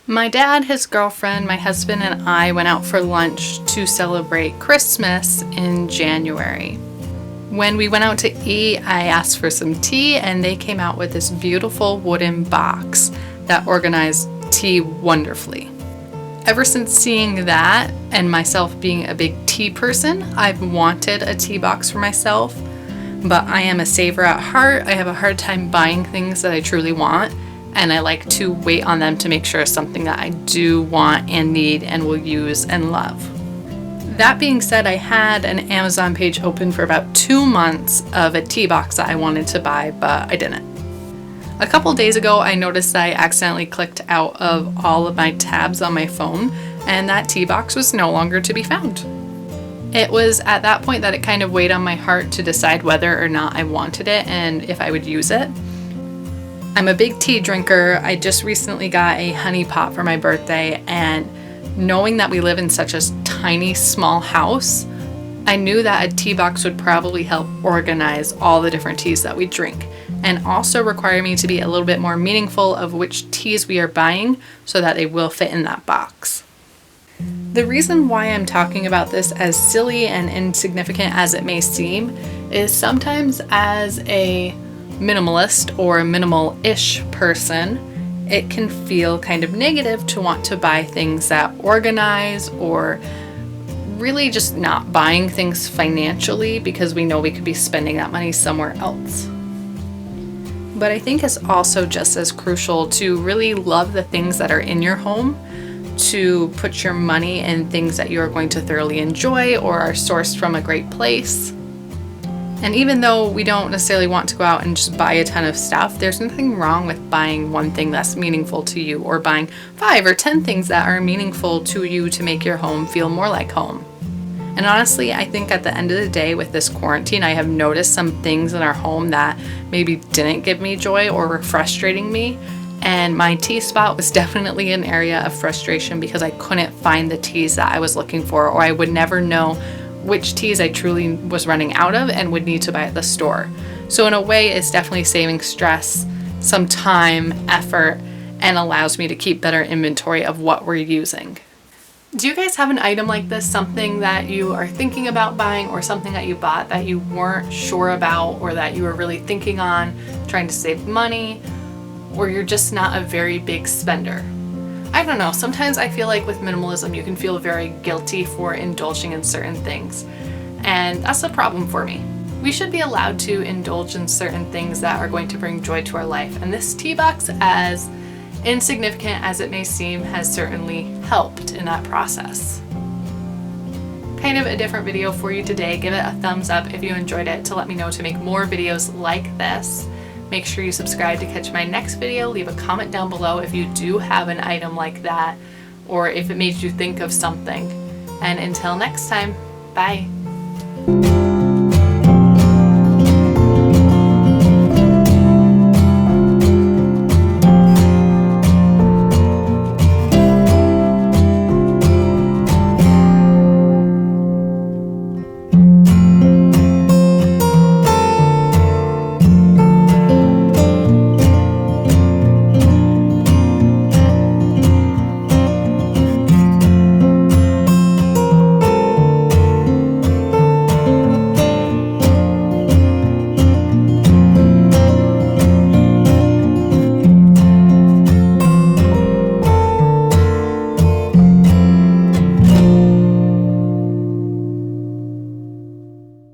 My dad, his girlfriend, my husband, and I went out for lunch to celebrate Christmas in January. When we went out to eat, I asked for some tea, and they came out with this beautiful wooden box that organized tea wonderfully. Ever since seeing that and myself being a big tea person, I've wanted a tea box for myself, but I am a saver at heart. I have a hard time buying things that I truly want, and I like to wait on them to make sure it's something that I do want and need and will use and love. That being said, I had an Amazon page open for about 2 months of a tea box that I wanted to buy, but I didn't. A couple days ago, I noticed that I accidentally clicked out of all of my tabs on my phone, and that tea box was no longer to be found. It was at that point that it kind of weighed on my heart to decide whether or not I wanted it and if I would use it. I'm a big tea drinker. I just recently got a honey pot for my birthday, and knowing that we live in such a tiny, small house, I knew that a tea box would probably help organize all the different teas that we drink, and also require me to be a little bit more meaningful of which teas we are buying so that they will fit in that box. The reason why I'm talking about this, as silly and insignificant as it may seem, is sometimes as a minimalist or a minimal-ish person, it can feel kind of negative to want to buy things that organize, or really just not buying things financially because we know we could be spending that money somewhere else. But I think it's also just as crucial to really love the things that are in your home, to put your money in things that you're going to thoroughly enjoy or are sourced from a great place. And even though we don't necessarily want to go out and just buy a ton of stuff, there's nothing wrong with buying one thing that's meaningful to you, or buying 5 or 10 things that are meaningful to you to make your home feel more like home. And honestly, I think at the end of the day with this quarantine, I have noticed some things in our home that maybe didn't give me joy or were frustrating me. And my tea spot was definitely an area of frustration because I couldn't find the teas that I was looking for, or I would never know which teas I truly was running out of and would need to buy at the store. So in a way, it's definitely saving stress, some time, effort, and allows me to keep better inventory of what we're using. Do you guys have an item like this, something that you are thinking about buying, or something that you bought that you weren't sure about, or that you were really thinking on, trying to save money, or you're just not a very big spender? I don't know, sometimes I feel like with minimalism you can feel very guilty for indulging in certain things, and that's a problem for me. We should be allowed to indulge in certain things that are going to bring joy to our life, and this tea box, as insignificant as it may seem, has certainly helped in that process. Kind of a different video for you today. Give it a thumbs up if you enjoyed it to let me know to make more videos like this. Make sure you subscribe to catch my next video. Leave a comment down below if you do have an item like that, or if it made you think of something. And until next time, bye.